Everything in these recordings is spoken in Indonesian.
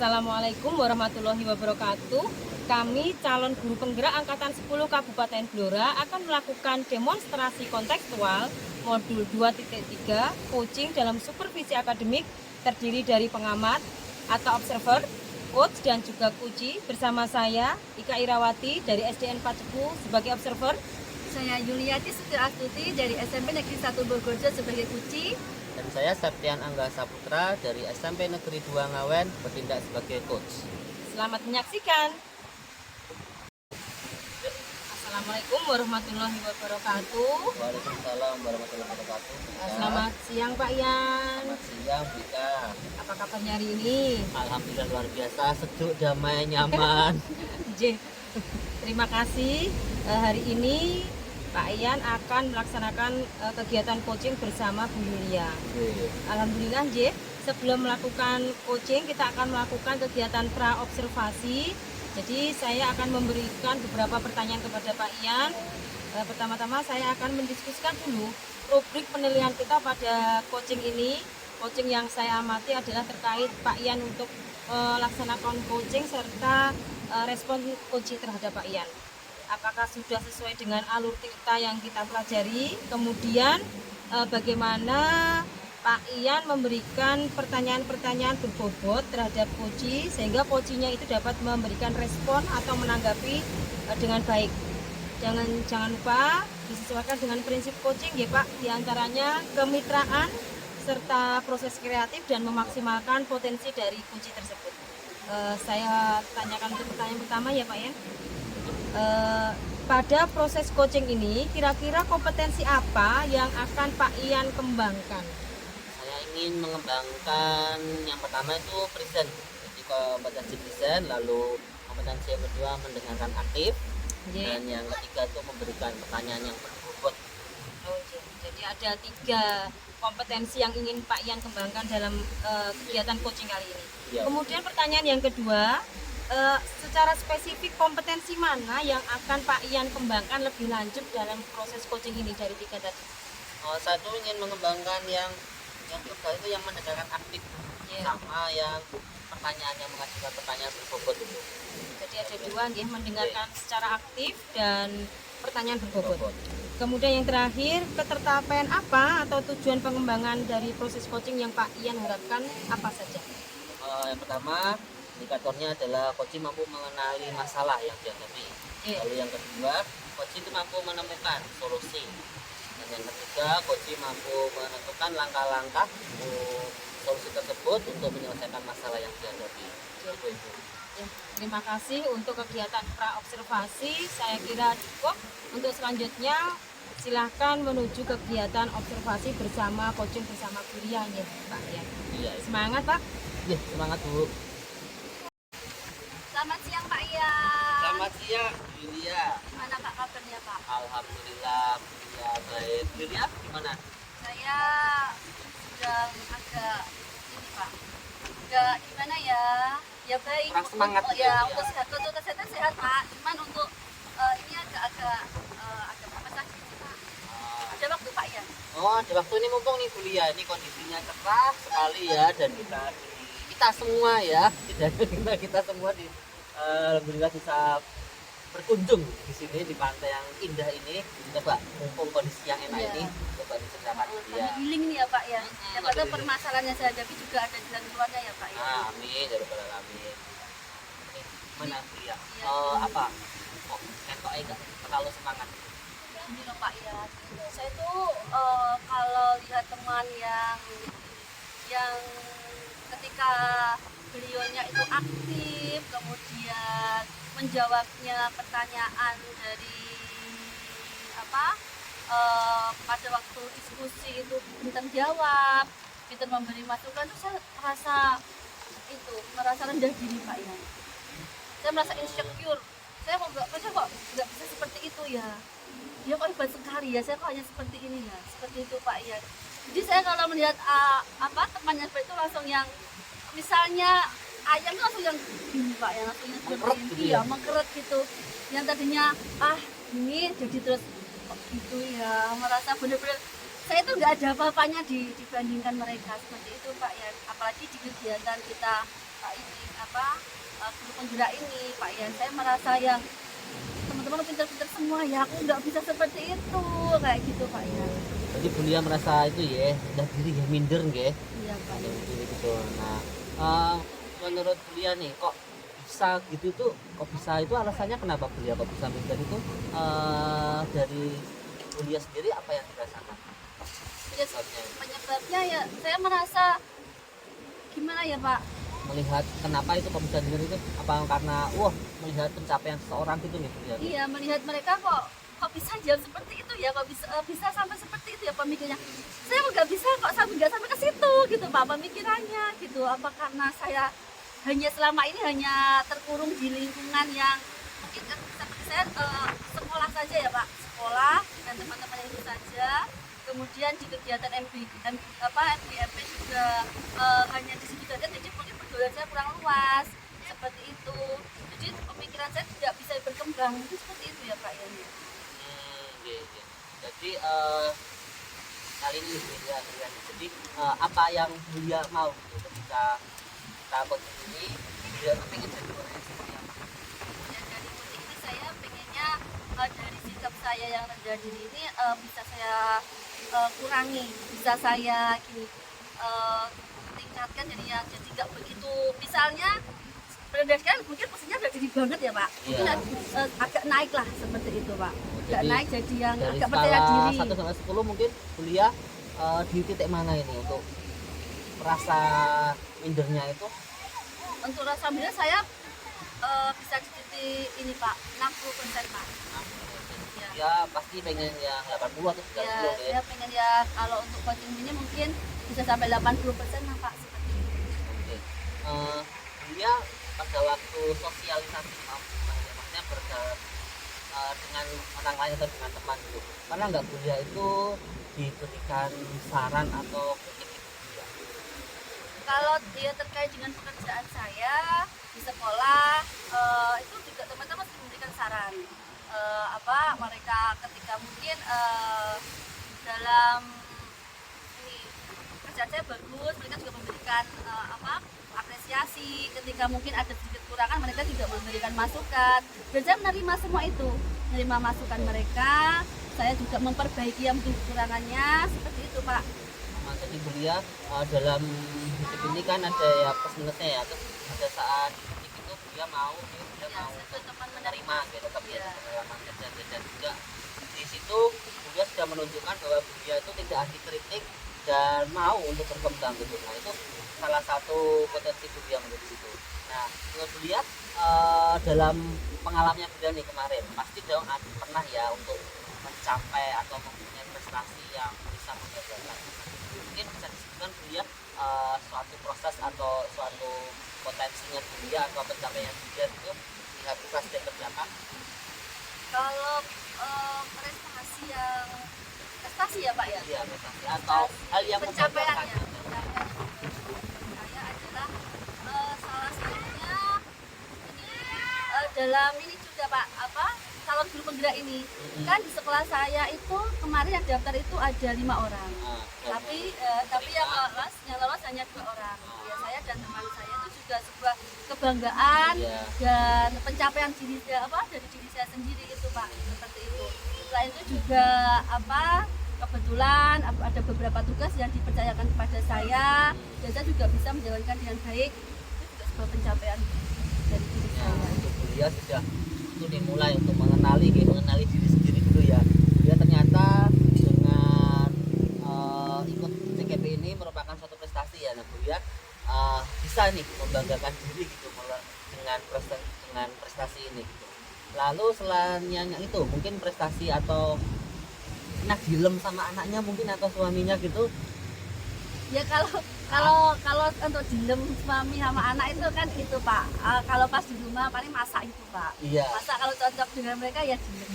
Assalamualaikum warahmatullahi wabarakatuh. Kami calon guru penggerak Angkatan 10 Kabupaten Blora akan melakukan demonstrasi kontekstual modul 2.3 coaching dalam supervisi akademik terdiri dari pengamat atau observer, coach dan juga kunci bersama saya Ika Irawati dari SDN Paceku sebagai observer. Saya Yuliati Astuti dari SMP Negeri 1 Bogorjo sebagai kunci. Dan saya Septian Angga Saputra dari SMP Negeri 2 Ngawen bertindak sebagai coach. Selamat menyaksikan. Assalamualaikum warahmatullahi wabarakatuh. Waalaikumsalam warahmatullahi wabarakatuh. Selamat siang Pak Yan. Selamat siang Bika. Apa kabarnya hari ini? Alhamdulillah luar biasa, sejuk, damai, nyaman. J. Terima kasih. Hari ini Pak Ian akan melaksanakan kegiatan coaching bersama Bu Yulia. Alhamdulillah J. Sebelum melakukan coaching kita akan melakukan kegiatan pra-observasi. Jadi saya akan memberikan beberapa pertanyaan kepada Pak Ian. Pertama-tama saya akan mendiskusikan dulu rubrik penilaian kita pada coaching ini. Coaching yang saya amati adalah terkait Pak Ian untuk melaksanakan coaching serta respon kunci terhadap Pak Ian. Apakah sudah sesuai dengan alur cerita yang kita pelajari? Kemudian bagaimana Pak Ian memberikan pertanyaan-pertanyaan berbobot terhadap coach sehingga coachnya itu dapat memberikan respon atau menanggapi dengan baik. Jangan lupa disesuaikan dengan prinsip coaching ya Pak, diantaranya kemitraan serta proses kreatif dan memaksimalkan potensi dari kunci tersebut. Saya tanyakan untuk pertanyaan pertama ya Pak ya. Pada proses coaching ini kira-kira kompetensi apa yang akan Pak Ian kembangkan? Saya ingin mengembangkan yang pertama itu present, jadi kompetensi present, lalu kompetensi yang kedua mendengarkan aktif, dan yang ketiga itu memberikan pertanyaan yang berbobot. Jadi ada 3 kompetensi yang ingin Pak Ian kembangkan dalam kegiatan coaching kali ini. Ya. Kemudian pertanyaan yang kedua, secara spesifik kompetensi mana yang akan Pak Ian kembangkan lebih lanjut dalam proses coaching ini dari 3 tadi? Saya tuh ingin mengembangkan yang kedua itu yang mendengarkan aktif, sama yang pertanyaan yang mengajukan pertanyaan berbobot itu. Jadi ada 2 ya, mendengarkan secara aktif dan pertanyaan berbobot. Kemudian yang terakhir, ketercapaian apa atau tujuan pengembangan dari proses coaching yang Pak Ian harapkan apa saja? Yang pertama indikatornya adalah coach mampu mengenali masalah yang dihadapi. Lalu yang kedua, coach itu mampu menemukan solusi. Dan yang ketiga, coach mampu menentukan langkah-langkah solusi tersebut untuk menyelesaikan masalah yang dihadapi. Ya, terima kasih untuk kegiatan pra-observasi. Saya kira cukup. Untuk selanjutnya silahkan menuju kegiatan observasi bersama coaching bersama Guria ya Pak ya. Iya. Semangat Pak. Iya, semangat Bu. Selamat siang Pak Ian. Selamat siang Yulia. Gimana Pak kabarnya Pak? Alhamdulillah ya baik. Yulia gimana? Saya sedang agak ini Pak. Agak gimana ya? Ya baik. Kurang semangat untuk, ya. untuk kesehatan sehat Pak. Cuman untuk ini agak apa sakit sih Pak? Ada waktu Pak Ian? Oh, ada waktu ini mumpung nih kuliah, ini kondisinya cerah sekali ya, dan kita semua ya, kita semua di alhamdulillah bisa berkunjung di sini di pantai yang indah ini. Coba mumpung kondisi yang enak ini, coba diceritakan ya. Healing nih ya Pak ya. Daripada permasalahan yang saya hadapi juga ada jalan keluarnya ya Pak ya. Amin, daripada amin. Mana ya? Apa? Oh, entok enggak terlalu semangat. Ini loh Pak ya, saya tuh kalau lihat teman yang ketika beliaunya itu aktif, kemudian menjawabnya pertanyaan dari apa pada waktu diskusi itu pintar jawab, pintar memberi masukan, tuh saya merasa rendah diri Pak ya. Saya merasa insecure. Saya kok nggak bisa seperti itu ya. Dia kok hebat sekali ya, saya kok hanya seperti ini ya, seperti itu Pak ya. Jadi saya kalau melihat temannya seperti itu langsung yang misalnya ayam itu langsung yang gini Pak ya, langsung yang berhenti ya, mengkeret gitu. Yang tadinya ini jadi terus kok gitu ya, merasa benar-benar saya itu nggak ada apa-apanya dibandingkan mereka seperti itu Pak ya. Apalagi di kegiatan kita ini apa guru penggerak ini Pak Ian. Saya merasa yang teman-teman pintar-pintar semua ya, aku nggak bisa seperti itu kayak gitu Pak Ian. Jadi Bulia merasa itu ya, udah diri ya, minder nggih. Iya Pak Ian. Diri gitu. Nah, menurut Bulia nih kok bisa gitu tuh, kok bisa itu alasannya kenapa Bulia kok bisa minder itu dari Bulia sendiri apa yang dirasakan? Ya, penyebabnya ya saya merasa gimana ya Pak, Melihat kenapa itu kok bisa minder itu apa karena melihat pencapaian seseorang gitu nih Bulia? iya melihat mereka kok bisa jawab seperti itu ya, kok bisa sampai seperti itu ya pemikirannya. Saya nggak bisa kok, nggak sampai ke situ gitu Pak pemikirannya gitu. Apa karena saya selama ini hanya terkurung di lingkungan yang mungkin kan seperti saya sekolah saja ya Pak, sekolah dan teman-teman itu saja. Kemudian di kegiatan MBMP juga hanya di situ saja, jadi mungkin pergaulan saya kurang luas seperti itu. Jadi pemikiran saya tidak bisa berkembang itu seperti itu ya Pak Yani. Iya, iya. Jadi kali ini Bulia, jadi apa yang Bulia mau gitu ketika tahun ini Bulia pengen jadi orang yang seperti apa? Ya dari mudik ini saya pengennya dari sikap saya yang rendah diri ini bisa saya kurangi, bisa saya tingkatkan jadinya, jadi nggak begitu misalnya berdasarkan mungkin posisinya udah jadi banget ya Pak, mungkin agak naik lah seperti itu Pak, agak naik jadi yang agak percaya diri. 1 sampai 10 mungkin Bulia di titik mana ini untuk rasa mindernya itu? Untuk rasa minder saya bisa di titik ini Pak, 60% Pak. Ya pasti pengen yang 80 atau 90 Ya, ya. saya pengen ya kalau untuk coaching ini mungkin bisa sampai 80% lah Pak seperti itu. Oke. Dia pada waktu sosialisasi maksudnya dengan orang lain atau dengan teman gitu. Karena nggak kuliah itu diberikan saran atau kritik gitu. Kalau dia terkait dengan pekerjaan saya di sekolah itu juga teman-teman sering memberikan saran. Mereka ketika mungkin dalam ini pekerjaan saya bagus, mereka juga memberikan apresiasi. Ketika mungkin ada sedikit kurangan, mereka juga memberikan masukan. Dan saya menerima semua itu, menerima masukan mereka. Saya juga memperbaiki yang kekurangannya seperti itu Pak. Nah, jadi Bulia dalam hidup ini kan ada ya plus minusnya ya. Terus pada saat hidup itu Bulia mau Teman menerima gitu, tapi ada pengalaman kerja dan juga di situ Bulia sudah menunjukkan bahwa Bulia itu tidak anti kritik dan mau untuk berkembang gitu. Nah itu salah satu potensi Bulia menjadi itu. Nah menurut Bulia dalam pengalamannya Bulia nih kemarin pasti dong pernah ya untuk mencapai atau mempunyai prestasi yang bisa membanggakan. Mungkin bisa disebutkan Bulia suatu proses atau suatu potensinya Bulia atau pencapaian Bulia itu lihat flashback ke belakang. Kalau prestasi ya Pak ya? Iya, prestasi atau hal yang pencapaiannya membanggakan. saya adalah salah satunya ini dalam ini juga Pak calon guru penggerak ini kan di sekolah saya itu kemarin yang daftar itu ada 5 orang tapi yang lolos hanya 2 orang ya, saya dan teman saya itu juga sebuah kebanggaan dan pencapaian dari diri saya sendiri itu Pak, seperti itu. Selain itu juga kebetulan ada beberapa tugas yang dipercayakan kepada saya dan saya juga bisa menjalankan dengan baik, itu juga sebuah pencapaian dari diri saya. Untuk Bulia sudah itu dimulai untuk mengenali diri sendiri dulu ya. Dia ternyata dengan ikut CKP ini merupakan suatu prestasi ya. Nah Bulia bisa nih membanggakan diri gitu dengan prestasi ini gitu. Lalu selain yang itu mungkin prestasi atau enak dilem sama anaknya mungkin atau suaminya gitu. Ya kalau untuk dilem suami sama anak itu kan itu Pak, kalau pas di rumah paling masak itu Pak. Iya. Masak kalau cocok dengan mereka ya dilem.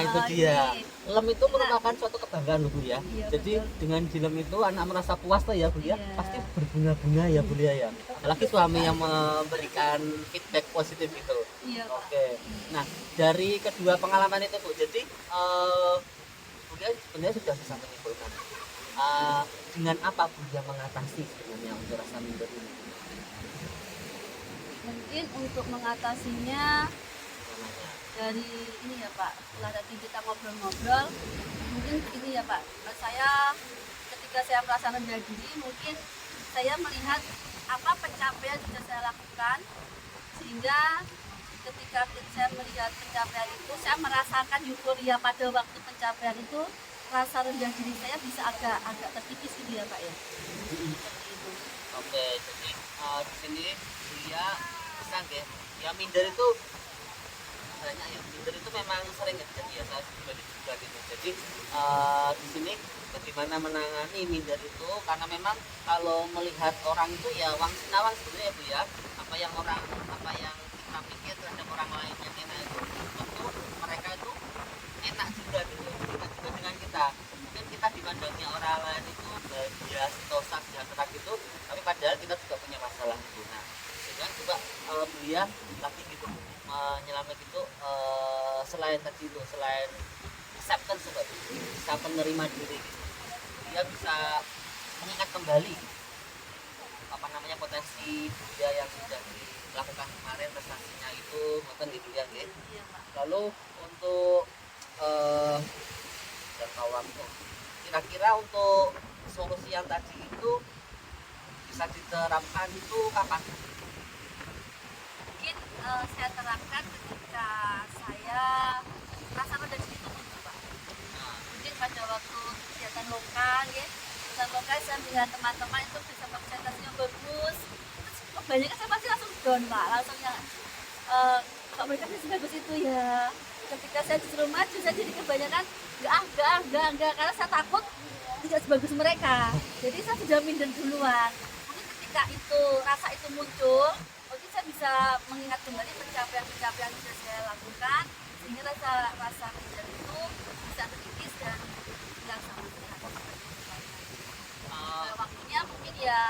Itu dia. Ini. Lem itu merupakan suatu kebanggaan Bu ya. Iya, Jadi betul. dengan dilem itu anak merasa puas tuh ya Bu ya. Iya. Pasti berbunga-bunga ya Bu ya. Apalagi suami yang memberikan feedback positif itu. Iya Pak. Oke. Nah, dari kedua pengalaman itu Bu, jadi Bu sebenarnya sudah bisa menyimpulkan dengan apa Bu yang mengatasi sebenarnya untuk rasa minder ini? Mungkin untuk mengatasinya namanya. dari ini ya Pak, setelah tadi kita ngobrol-ngobrol, mungkin ini ya Pak, saya ketika saya merasa rendah diri, mungkin saya melihat apa pencapaian sudah saya lakukan, sehingga ketika saya melihat pencapaian itu, saya merasakan euforia pada waktu pencapaian itu, rasa rendah diri saya bisa agak terkikis gitu ya Pak ya. Seperti itu. Oke, jadi di sini dia bisa nggih, ya minder itu banyak ya. Minder itu memang sering terjadi ya, saya pribadi juga gitu. Jadi di sini bagaimana menangani minder itu, karena memang kalau melihat orang itu ya wang sinawang sebenarnya Bu ya. Apa yang kita pikir terhadap orang lain yang enak itu tentu mereka itu enak juga gitu. Enak juga dengan kita. Mungkin kita dipandangnya orang lain itu bahagia, sentosa, sejahtera gitu, tapi padahal kita juga punya masalah gitu. Nah, dengan coba beliau lagi gitu menyelamat itu selain tadi itu, selain acceptance coba bisa menerima diri gitu. Dia bisa mengingat kembali apa namanya potensi dia yang sudah dilakukan kemarin, prestasinya itu ngoten gitu ya nggih. Iya Pak. Lalu untuk jangka waktu, kira-kira untuk solusi yang tadi itu bisa diterapkan itu kapan? Mungkin saya terapkan ketika saya rasa rendah diri itu muncul Pak. Nah, Mungkin pada waktu kegiatan lokal ya, kegiatan lokal saya melihat teman-teman itu bisa presentasinya bagus, terus kebanyakan saya pasti langsung down Pak, langsung yang kok mereka bisa bagus itu ya. Ketika saya disuruh maju, saya jadi kebanyakan enggak, karena saya takut tidak sebagus mereka. Jadi saya sudah minder duluan. Mungkin ketika itu rasa itu muncul, mungkin saya bisa mengingat kembali pencapaian-pencapaian yang sudah saya lakukan, sehingga rasa minder itu bisa terkikis dan hilang sama sekali. Waktunya mungkin ya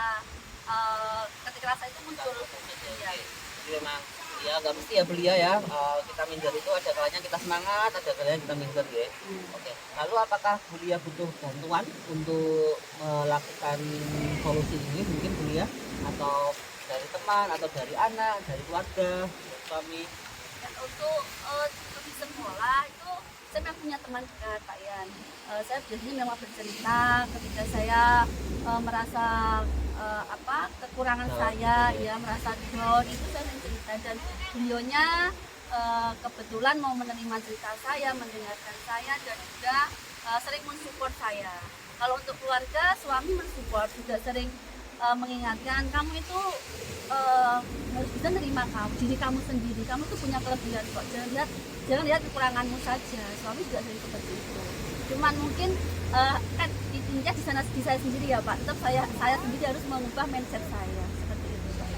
ketika rasa itu muncul. Ya. jadi memang ya nggak mesti ya belia ya, kita minder itu ada kalanya kita semangat, ada kalanya kita minder ya. Oke, lalu apakah belia butuh bantuan untuk melakukan solusi ini, mungkin belia atau dari teman atau dari anak, dari keluarga, dari suami? Dan untuk di sekolah itu saya memang punya teman dekat Pak Yan. Saya biasanya memang bercerita ketika saya merasa kekurangan saya, ya merasa down, itu saya sering cerita, dan beliaunya kebetulan mau menerima cerita saya, mendengarkan saya, dan juga sering mensupport saya. Kalau untuk keluarga, suami mensupport, juga sering mengingatkan kamu itu harus bisa nerima diri kamu sendiri, kamu tuh punya kelebihan kok, jangan lihat kekuranganmu saja. Suami juga sering seperti itu. Cuman mungkin kan intinya di saya sendiri ya Pak, tetap saya sendiri harus mengubah mindset saya seperti itu Pak.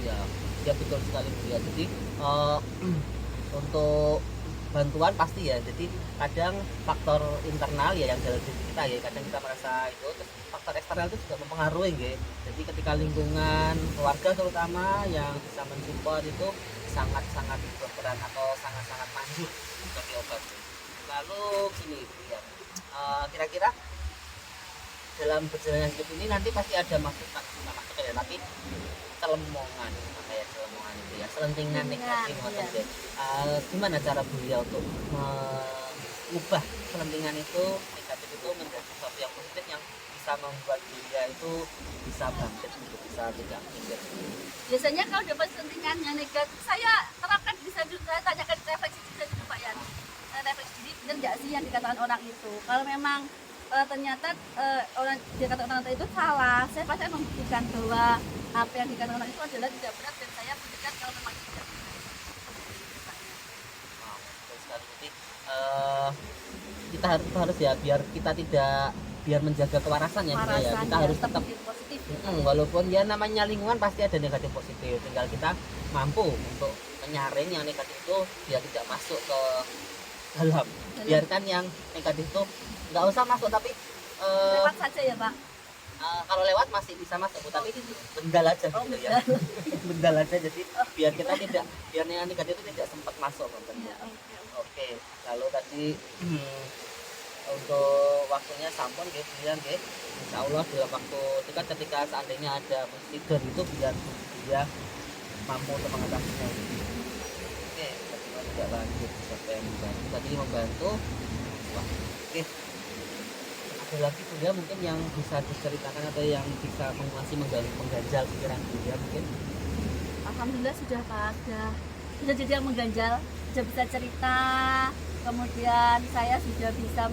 Iya, ya betul sekali Bu ya. Jadi untuk bantuan pasti ya. Jadi kadang faktor internal ya yang dalam diri kita ya, kadang kita merasa itu, terus faktor eksternal itu juga mempengaruhi ya. Jadi ketika lingkungan keluarga terutama yang bisa mensupport itu sangat-sangat berperan atau sangat-sangat manjur sebagai obat. Lalu gini Bu ya, kira-kira dalam perjalanan hidup ini nanti pasti ada masukan ya, tapi celemongan, kayak celemongan itu ya, selentingan negatif Iya. gimana cara beliau untuk mengubah selentingan itu negatif itu menjadi sesuatu yang positif yang bisa membuat dia itu bisa bangkit, untuk bisa tidak minder? Biasanya kalau dapat sentingan yang negatif, saya terapkan di saya juga, saya tanyakan refleksi diri saya dulu Pak Yan. Refleksi diri, benar nggak sih yang dikatakan orang itu? Kalau memang ternyata orang dia katakan orang itu salah, saya pasti akan membuktikan bahwa apa yang dikatakan orang itu adalah tidak benar, dan saya buktikan kalau memang itu tidak benar. Betul sekali. Jadi kita harus ya, biar menjaga kewarasan ya, Bu, ya kita harus tetap positif. walaupun ya namanya lingkungan pasti ada negatif positif, tinggal kita mampu untuk menyaring yang negatif itu biar tidak masuk ke dalam. Biarkan yang negatif itu nggak usah masuk, tapi Lewat saja ya Pak. kalau lewat masih bisa masuk Bu, tapi bendal aja Oh, gitu ya. Bendal aja, jadi biar kita biar yang negatif itu tidak sempat masuk Iya, ya. oke. Oke, lalu tadi untuk waktunya sampun nggih biar nggih. Insyaallah dalam waktu dekat ketika seandainya ada musibah itu biar dia mampu untuk mengatasinya. Oke, kita tidak lanjut siapa yang membantu tadi membantu. Wah, oke. Ada lagi Bunda mungkin yang bisa diceritakan atau yang bisa masih mengganjal pikiran Bunda mungkin? Alhamdulillah sudah Pak, sudah jadi yang mengganjal, sudah bisa cerita, kemudian saya sudah bisa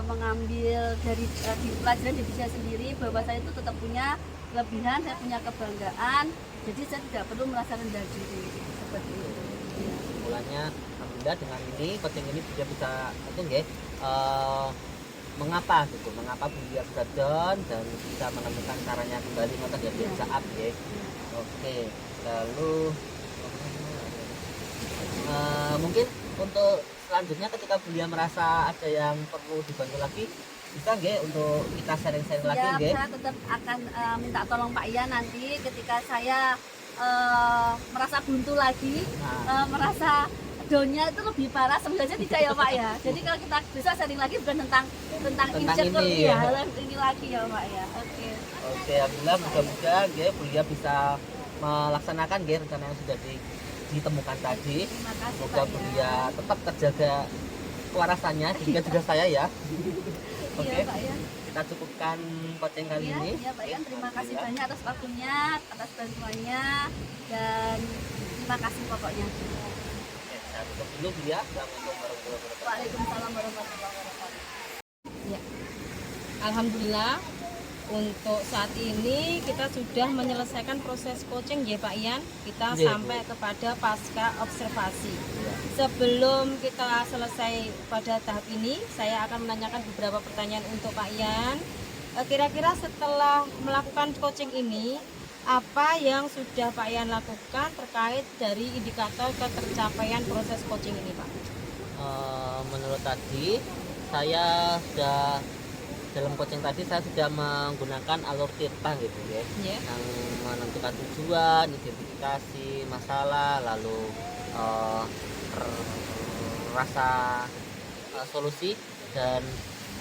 mengambil dari pelajaran diri saya sendiri bahwa saya itu tetap punya kelebihan, saya punya kebanggaan, jadi saya tidak perlu merasa rendah diri seperti itu. Mulanya alhamdulillah dengan ini coaching ini sudah bisa itu nggih mengapa Bulia sudah down dan bisa menemukan caranya kembali ngoten ya di saat nggih. Oke, lalu mungkin untuk selanjutnya ketika Bulia merasa ada yang perlu dibantu lagi bisa nggih untuk kita sharing-sharing lagi Siap, nggih? saya tetap akan minta tolong Pak Ian nanti ketika saya merasa buntu lagi, merasa downnya itu lebih parah sebenarnya tidak ya Pak ya. Jadi kalau kita bisa sharing lagi bukan tentang insecure ini, ya, ya. ini lagi ya Pak ya. Oke, alhamdulillah mudah-mudahan nggih Bulia bisa melaksanakan nggih rencana yang sudah ditemukan tadi. Terima kasih Semoga Pak Bulia ya. tetap terjaga kewarasannya juga saya ya. Oke. Iya Pak ya. Kita cukupkan coaching kali Iya, ini. iya Pak Ian, terima kasih Alhamdulillah. banyak atas waktunya, atas bantuannya, dan terima kasih pokoknya. Oke, saya tutup dulu Bulia. Assalamualaikum warahmatullahi wabarakatuh. Waalaikumsalam warahmatullahi wabarakatuh. Ya. Alhamdulillah untuk saat ini kita sudah menyelesaikan proses coaching ya Pak Ian. Kita Iya, Bu. sampai kepada pasca observasi. Iya. Sebelum kita selesai pada tahap ini, saya akan menanyakan beberapa pertanyaan untuk Pak Ian. Kira-kira setelah melakukan coaching ini, apa yang sudah Pak Ian lakukan terkait dari indikator ketercapaian proses coaching ini Pak? Menurut tadi saya sudah dalam coaching tadi saya sudah menggunakan alur tirta gitu ya, Ya. yang menentukan tujuan, identifikasi masalah, lalu rasa solusi dan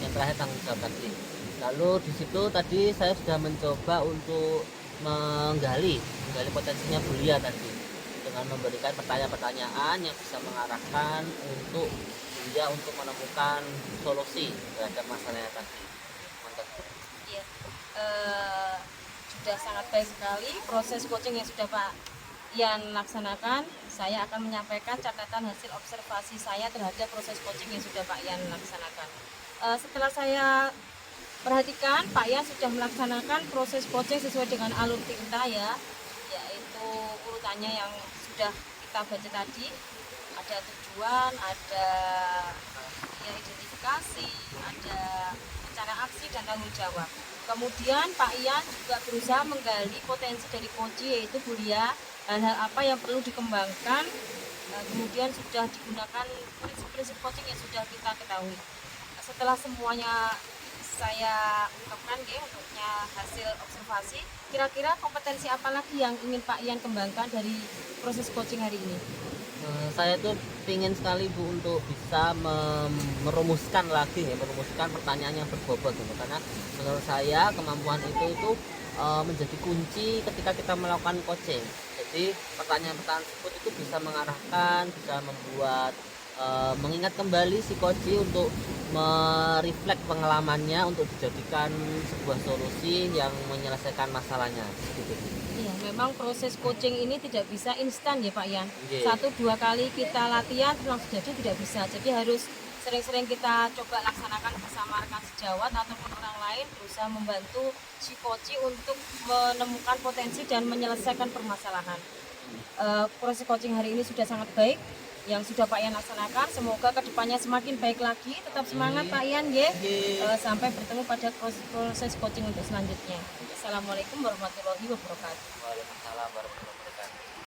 yang terakhir tanggung jawab tadi. Lalu di situ tadi saya sudah mencoba untuk menggali potensinya Bulia tadi dengan memberikan pertanyaan-pertanyaan yang bisa mengarahkan untuk Bulia untuk menemukan solusi terhadap masalahnya tadi. Mantap. Iya. Sudah sangat baik sekali proses coaching yang sudah Pak Ian laksanakan. Saya akan menyampaikan catatan hasil observasi saya terhadap proses coaching yang sudah Pak Ian laksanakan. Setelah saya perhatikan, Pak Ian sudah melaksanakan proses coaching sesuai dengan alur tirta ya, yaitu urutannya yang sudah kita baca tadi. Ada tujuan, ada ya, identifikasi, ada rencana aksi dan tanggung jawab. Kemudian Pak Ian juga berusaha menggali potensi dari coach yaitu Bulia, hal-hal apa yang perlu dikembangkan. Kemudian sudah digunakan prinsip-prinsip coaching yang sudah kita ketahui. Setelah semuanya saya ungkapkan untuknya hasil observasi, kira-kira kompetensi apa lagi yang ingin Pak Ian kembangkan dari proses coaching hari ini? Saya tuh ingin sekali Bu untuk bisa merumuskan lagi ya, merumuskan pertanyaan yang berbobot gitu. Karena menurut saya kemampuan itu menjadi kunci ketika kita melakukan coaching. Jadi pertanyaan-pertanyaan tersebut itu bisa mengarahkan, bisa membuat mengingat kembali si coach untuk mereflek pengalamannya untuk dijadikan sebuah solusi yang menyelesaikan masalahnya gitu. Iya, memang proses coaching ini tidak bisa instan ya Pak Ian. Yeah. 1-2 kali kita latihan langsung jadi tidak bisa. Jadi harus sering-sering kita coba laksanakan bersama rekan sejawat ataupun orang lain, berusaha membantu si coach untuk menemukan potensi dan menyelesaikan permasalahan. Proses coaching hari ini sudah sangat baik yang sudah Pak Ian laksanakan. Semoga kedepannya semakin baik lagi. Tetap semangat Pak Ian ya. Sampai bertemu pada proses coaching untuk selanjutnya. Assalamualaikum warahmatullahi wabarakatuh. Waalaikumsalam warahmatullahi wabarakatuh.